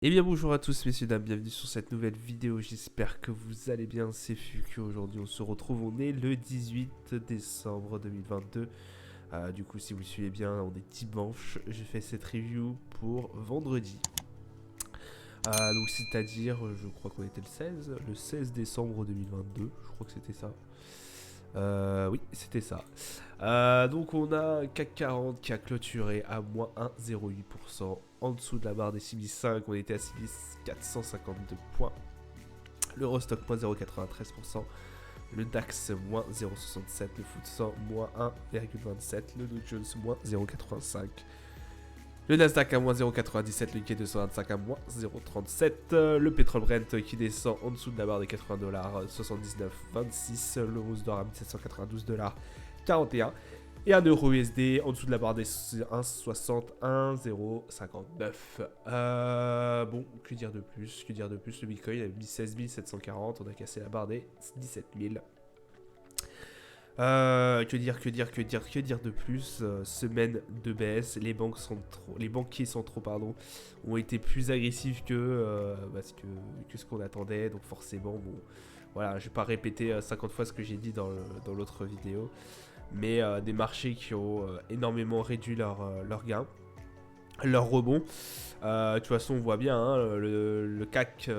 Eh bien bonjour à tous messieurs dames, bienvenue sur cette nouvelle vidéo, j'espère que vous allez bien, c'est Fuku, aujourd'hui on se retrouve, on est le 18 décembre 2022, du coup si vous le suivez bien, on est dimanche, j'ai fait cette review pour vendredi, donc c'est-à-dire, je crois qu'on était le 16 décembre 2022, je crois que c'était ça. Oui, c'était ça. Donc on a un CAC 40 qui a clôturé à moins 1,08%. En dessous de la barre des 6005, on était à 6452 points. L'Eurostock moins 0,93%. Le DAX moins 0,67%. Le FTSE moins 1,27%. Le Dow Jones moins 0,85%. Le Nasdaq à moins 0,97, le Nikkei 225 à moins 0,37, le pétrole Brent qui descend en dessous de la barre des 80 $, 79,26, l'euro dollar à 1792 $, 41, et un euro USD en dessous de la barre des 1,60, 1,059. Bon, que dire de plus, le Bitcoin a mis 16 740, on a cassé la barre des 17 000. Que dire de plus, semaine de baisse, les banquiers centraux ont été plus agressifs que ce qu'on attendait, donc forcément, bon, voilà, je vais pas répéter 50 fois ce que j'ai dit dans l'autre vidéo, mais des marchés qui ont énormément réduit leurs gains, leur rebond. De toute façon, on voit bien hein, le CAC,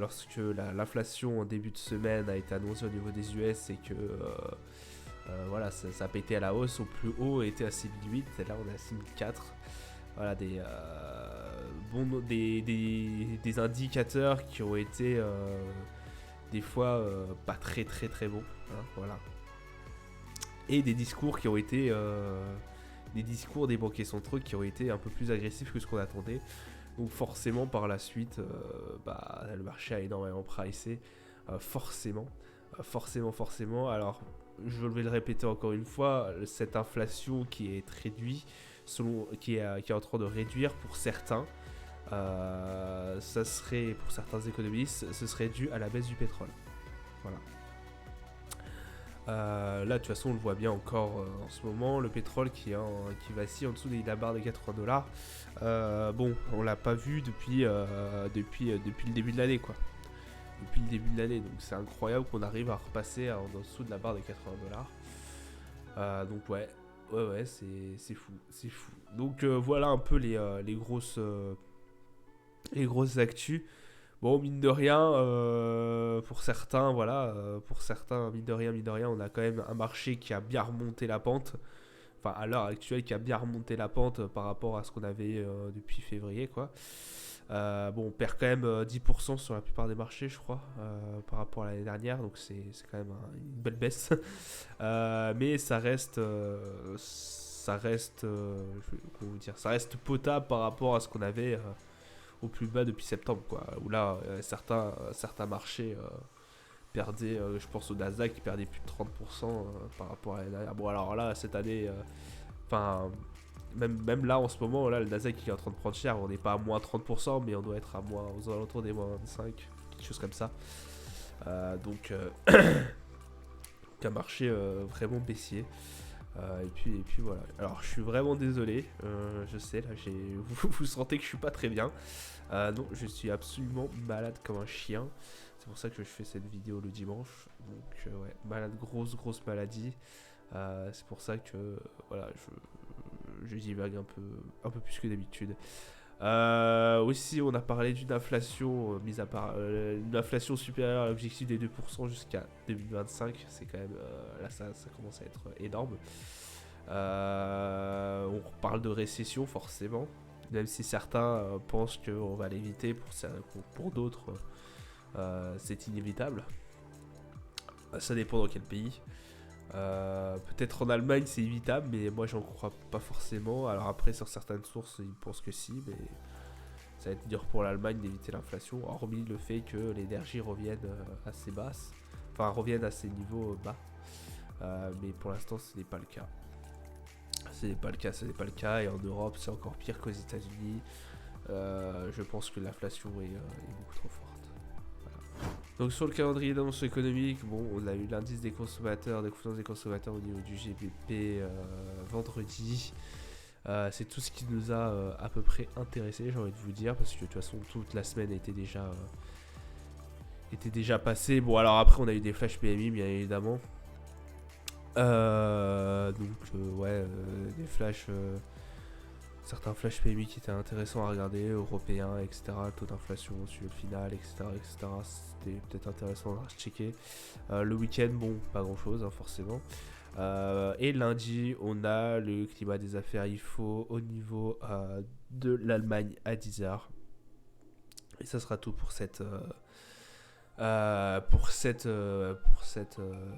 lorsque l'inflation en début de semaine a été annoncée au niveau des US et que voilà, ça a pété à la hausse, au plus haut était à 6008, et là on est à 6004. Voilà, des indicateurs qui ont été des fois pas très bons. Hein, voilà. Et des discours qui ont été. Des discours des banquiers centraux qui ont été un peu plus agressifs que ce qu'on attendait. Donc forcément par la suite, le marché a énormément pricé. Forcément. Alors je vais le répéter encore une fois, cette inflation qui est réduite, qui est en train de réduire pour certains, ça serait, pour certains économistes, ce serait dû à la baisse du pétrole. Voilà. Là, de toute façon, on le voit bien encore en ce moment, le pétrole qui vacille en dessous de la barre des 80 $. Bon, on l'a pas vu depuis le début de l'année, quoi. Depuis le début de l'année, donc c'est incroyable qu'on arrive à repasser en dessous de la barre des 80 $. Donc ouais, c'est fou. Donc voilà un peu les grosses actus. Bon, mine de rien, pour certains, voilà, mine de rien, on a quand même un marché qui a bien remonté la pente. Enfin, à l'heure actuelle, qui a bien remonté la pente par rapport à ce qu'on avait depuis février, quoi. Bon, on perd quand même 10% sur la plupart des marchés, je crois, par rapport à l'année dernière, donc c'est quand même une belle baisse. Mais ça reste potable par rapport à ce qu'on avait au plus bas depuis septembre, quoi. Où là, certains marchés perdaient, je pense au Nasdaq qui perdait plus de 30% par rapport à l'année dernière. Bon, alors là, cette année, enfin, même là en ce moment, là, le Nasdaq qui est en train de prendre cher, on n'est pas à moins 30%, mais on doit être aux alentours des moins 25, quelque chose comme ça. Donc, un marché vraiment baissier. Et puis voilà. Alors je suis vraiment désolé, je sais, là vous sentez que je suis pas très bien. Non, je suis absolument malade comme un chien. C'est pour ça que je fais cette vidéo le dimanche. Donc ouais, malade, grosse maladie. C'est pour ça que voilà, je divague un peu plus que d'habitude. Aussi, on a parlé d'une inflation, mise à part une inflation supérieure à l'objectif des 2% jusqu'à 2025. C'est quand même, là, ça commence à être énorme. On parle de récession, forcément. Même si certains pensent qu'on va l'éviter, pour d'autres, c'est inévitable. Ça dépend dans quel pays. Peut-être en Allemagne c'est évitable, mais moi j'en crois pas forcément. Alors après, sur certaines sources, ils pensent que si, mais ça va être dur pour l'Allemagne d'éviter l'inflation, hormis le fait que l'énergie revienne assez basse, enfin revienne à ses niveaux bas. Mais pour l'instant, ce n'est pas le cas. Ce n'est pas le cas, et en Europe, c'est encore pire qu'aux États-Unis. Je pense que l'inflation est beaucoup trop forte. Donc sur le calendrier d'annonce économique, bon, on a eu l'indice des consommateurs, des confiances des consommateurs au niveau du GBP vendredi. C'est tout ce qui nous a à peu près intéressé, j'ai envie de vous dire, parce que de toute façon toute la semaine était déjà passée. Bon, alors après on a eu des flash PMI bien évidemment. Ouais, des flashs, certains flash PMI qui étaient intéressants à regarder, européens, etc. Taux d'inflation sur le final, etc. etc. C'était peut-être intéressant à checker. Le week-end, bon, pas grand chose, hein, forcément. Et lundi, on a le climat des affaires IFO au niveau de l'Allemagne à 10h. Et ça sera tout pour cette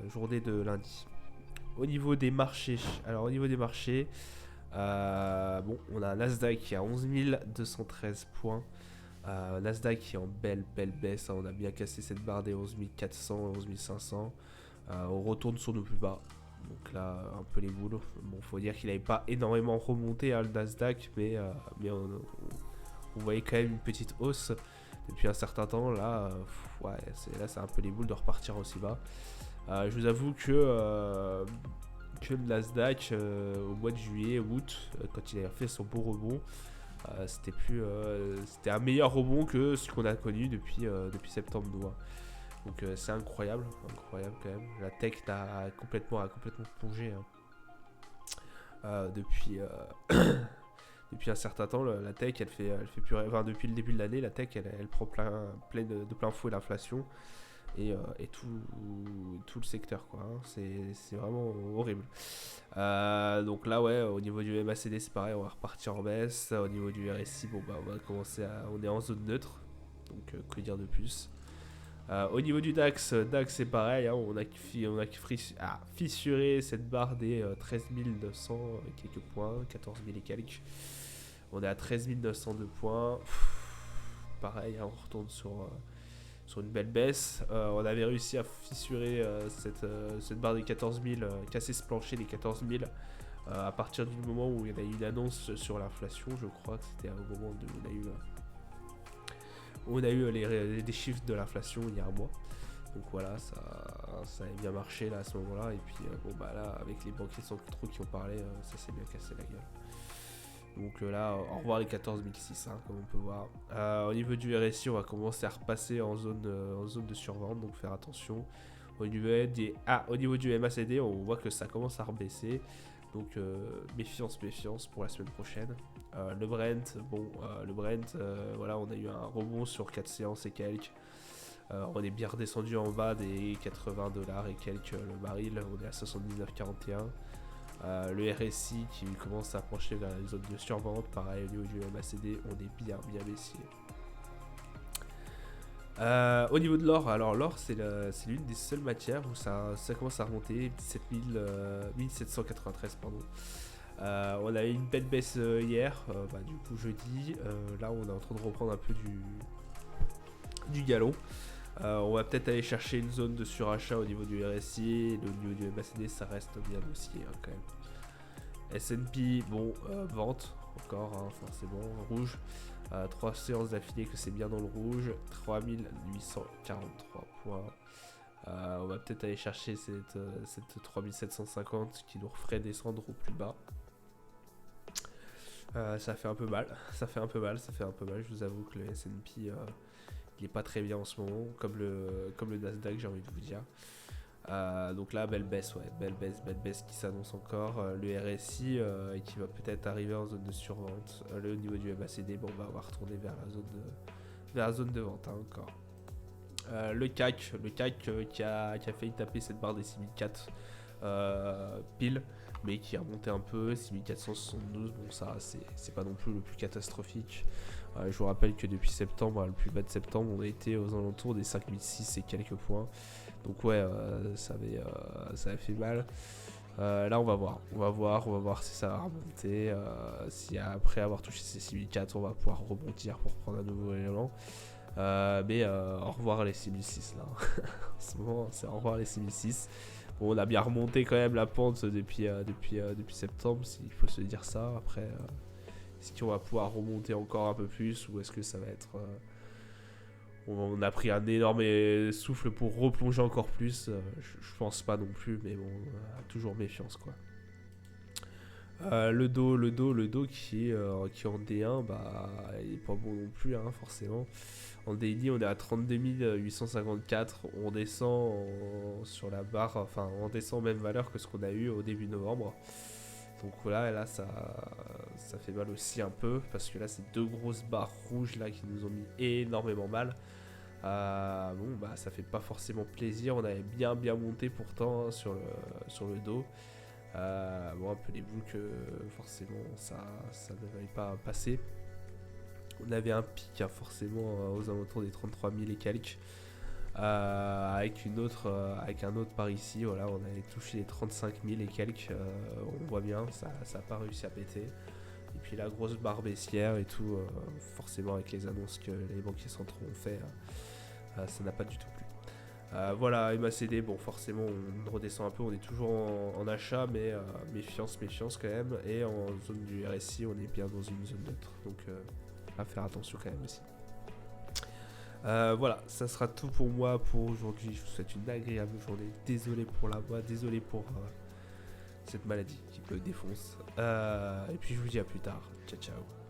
journée de lundi. Au niveau des marchés, bon, on a un Nasdaq qui a 11 213 points. Nasdaq qui est en belle baisse, hein. On a bien cassé cette barre des 11 400, 11 500. On retourne sur nos plus bas. Donc là, un peu les boules. Bon, faut dire qu'il n'avait pas énormément remonté, hein, le Nasdaq, mais on voyait quand même une petite hausse depuis un certain temps. Là, ouais, c'est un peu les boules de repartir aussi bas. Je vous avoue que le Nasdaq, au mois de juillet, août, quand il a fait son beau rebond, c'était un meilleur rebond que ce qu'on a connu depuis septembre. Donc c'est incroyable quand même. La tech a complètement plongé, hein. Depuis un certain temps, la tech, elle fait plus rien. Enfin, depuis le début de l'année, la tech, elle prend de plein fouet l'inflation et tout le secteur, quoi, hein. C'est vraiment horrible. Donc là, ouais, au niveau du MACD, c'est pareil, on va repartir en baisse. Au niveau du RSI, bon, bah, on est en zone neutre. Donc, que dire de plus. Au niveau du DAX, c'est pareil, hein, on a fissuré cette barre des 13 900 quelques points, 14 000 et quelques. On est à 13 902 points. Pareil, hein, on retourne sur une belle baisse. On avait réussi à fissurer cette barre des 14 000, casser ce plancher des 14 000 à partir du moment où il y a eu une annonce sur l'inflation. Je crois que c'était au moment où on a eu les chiffres de l'inflation il y a un mois. Donc voilà, ça a bien marché là à ce moment-là. Et puis bon bah là, avec les banquiers centraux qui ont parlé, ça s'est bien cassé la gueule. Donc là, au revoir les 14 600, hein, comme on peut voir. Au niveau du RSI, on va commencer à repasser en zone de survente, donc faire attention. Au niveau du MACD, on voit que ça commence à rebaisser. Donc méfiance pour la semaine prochaine. Le Brent, voilà, on a eu un rebond sur 4 séances et quelques. On est bien redescendu en bas des 80 $ et quelques le baril. On est à 79,41. Le RSI qui commence à pencher vers la zone de survente. Pareil, au niveau du MACD, on est bien baissier. Au niveau de l'or, alors l'or c'est l'une des seules matières où ça commence à remonter. 1793, pardon. On a eu une belle baisse hier, du coup jeudi. Là on est en train de reprendre un peu du galon. On va peut-être aller chercher une zone de surachat au niveau du RSI. Au niveau du MACD, ça reste bien haussier, hein, quand même. S&P, bon, vente encore, hein, enfin c'est bon, rouge. 3 séances d'affilée que c'est bien dans le rouge. 3843 points. On va peut-être aller chercher cette 3750 qui nous referait descendre au plus bas. Ça fait un peu mal. Je vous avoue que le S&P il est pas très bien en ce moment, comme le Nasdaq, j'ai envie de vous dire. Donc là, belle baisse qui s'annonce encore. Le RSI qui va peut-être arriver en zone de survente. Au niveau du MACD, bon, on va retourner vers la zone de vente, hein, encore. Le CAC qui a failli taper cette barre des 6004 pile, mais qui a remonté un peu. 6472, bon, ça c'est pas non plus le plus catastrophique. Je vous rappelle que depuis septembre, le plus bas de septembre, on a été aux alentours des 5006 et quelques points. Donc ouais, ça avait fait mal. Là on va voir si ça va remonter. Si après avoir touché ces 6004, on va pouvoir rebondir pour prendre un nouveau élément. Mais au revoir les 6006 là. En ce moment, c'est au revoir les 6006. Bon, on a bien remonté quand même la pente depuis septembre, s'il faut se dire ça. Après, est-ce qu'on va pouvoir remonter encore un peu plus ou est-ce que ça va être... on a pris un énorme souffle pour replonger encore plus. Je pense pas non plus, mais bon, toujours méfiance, quoi. Le dos qui est en D1, bah, il est pas bon non plus, hein, forcément. En daily, on est à 32 854. On descend sur la barre, enfin, on descend même valeur que ce qu'on a eu au début novembre. Donc voilà, et là, ça fait mal aussi un peu, parce que là, c'est deux grosses barres rouges là qui nous ont mis énormément mal. Bon, bah, ça fait pas forcément plaisir. On avait bien monté pourtant, hein, sur le dos. Bon, rappelez-vous que forcément ça ne va pas passer. On avait un pic, hein, forcément, aux alentours des 33 000 et quelques. Avec un autre par ici, voilà, on avait touché les 35 000 et quelques. On voit bien, ça n'a pas réussi à péter. Et puis la grosse barre baissière et tout, forcément avec les annonces que les banquiers centraux ont fait, ça n'a pas du tout plu. Voilà, MACD, bon forcément on redescend un peu, on est toujours en achat, mais méfiance quand même. Et en zone du RSI, on est bien dans une zone neutre, donc à faire attention quand même aussi. Voilà, ça sera tout pour moi pour aujourd'hui. Je vous souhaite une agréable journée. Désolé pour la voix, désolé pour cette maladie qui me défonce. Et puis je vous dis à plus tard. Ciao ciao.